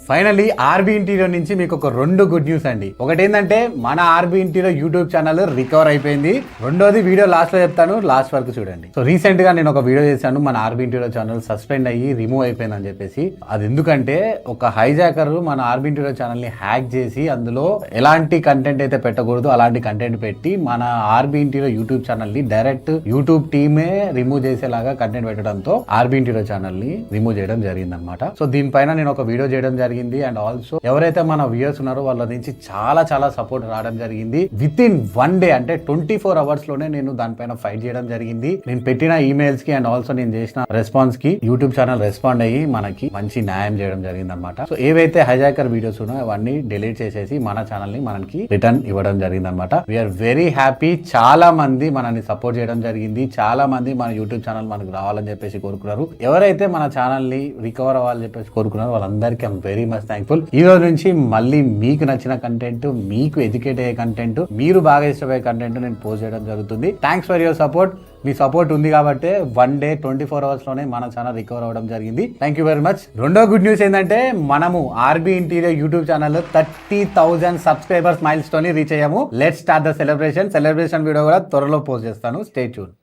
Finally RB interior నుంచి మీకు ఒక 2 గుడ్ న్యూస్ అండి. ఒకటి ఏంటంటే మన RB interior YouTube channel recover అయిపోయింది. రెండోది వీడియో లాస్ట్ లో చెప్తాను, లాస్ట్ వరకు చూడండి. సో రీసెంట్ గా నేను ఒక వీడియో చేశాను, మన ఆర్బీ ఇంటీరియర్ ఛానల్ సస్పెండ్ అయ్యి రిమూవ్ అయిపోయింది అని చెప్పేసి. అది ఎందుకంటే ఒక హైజాకర్ మన ఆర్బీ ఇంటీరియర్ ఛానల్ ని హ్యాక్ చేసి అందులో ఎలాంటి కంటెంట్ అయితే పెట్టకూడదు అలాంటి కంటెంట్ పెట్టి మన ఆర్బీ ఇంటీరియర్ యూట్యూబ్ ఛానల్ ని డైరెక్ట్ యూట్యూబ్ టీమే రిమూవ్ చేసేలాగా కంటెంట్ పెట్టడంతో ఆర్బీ ఇంటీరియర్ ఛానల్ ని రిమూవ్ చేయడం జరిగింది అనమాట. సో దీనిపైన నేను ఒక వీడియో చేయడం జరిగింది. అండ్ ఆల్సో ఎవరైతే మన వ్యూయర్స్ ఉన్నారో వాళ్ళ నుంచి చాలా సపోర్ట్ రావడం జరిగింది. విత్ ఇన్ 1 డే అంటే 24 hours లోనే నేను దానిపైన ఫైట్ చేయడం జరిగింది. నేను పెట్టిన ఈమెయిల్స్ కి అండ్ ఆల్సో నేను చేసిన రెస్పాన్స్ కి యూట్యూబ్ ఛానల్ రెస్పాండ్ అయ్యి మనకి మంచి న్యాయం చేయడం జరిగింది అనమాట. సో ఏవైతే హైజాకర్ వీడియోస్ ఉన్నాయో అవన్నీ డిలీట్ చేసేసి మన ఛానల్ ని మనకి రిటర్న్ ఇవ్వడం జరిగింది అనమాట. We are very happy. చాలా మంది మనల్ని సపోర్ట్ చేయడం జరిగింది. చాలా మంది మన యూట్యూబ్ ఛానల్ మనకు రావాలని చెప్పేసి కోరుకున్నారు. ఎవరైతే మన ఛానల్ ని రికవర్ అవ్వాలని చెప్పేసి కోరుకున్నారో వాళ్ళందరికీ ఐఎమ్ వెరీ మచ్ థ్యాంక్ఫుల్. ఈ రోజు నుంచి మళ్ళీ మీకు నచ్చిన కంటెంట్, మీకు ఎడ్యుకేట్ అయ్యే కంటెంట్, మీరు బాగా ఇష్టపడే కంటెంట్ నేను పోస్ట్ చేయడం జరుగుతుంది. Thanks for your support. Me support ఉంది కాబట్టి 1 డే 24 hours లోనే మన ఛానల్ రికవర్ అవ్వడం జరిగింది. Thank you very much. రెండో గుడ్ న్యూస్ ఏంటంటే మనము RB interior YouTube channel 30,000 subscribers milestone reach అయ్యాము. Let's start the celebration video కూడా త్వరలో పోస్ట్ చేస్తాను. Stay tune.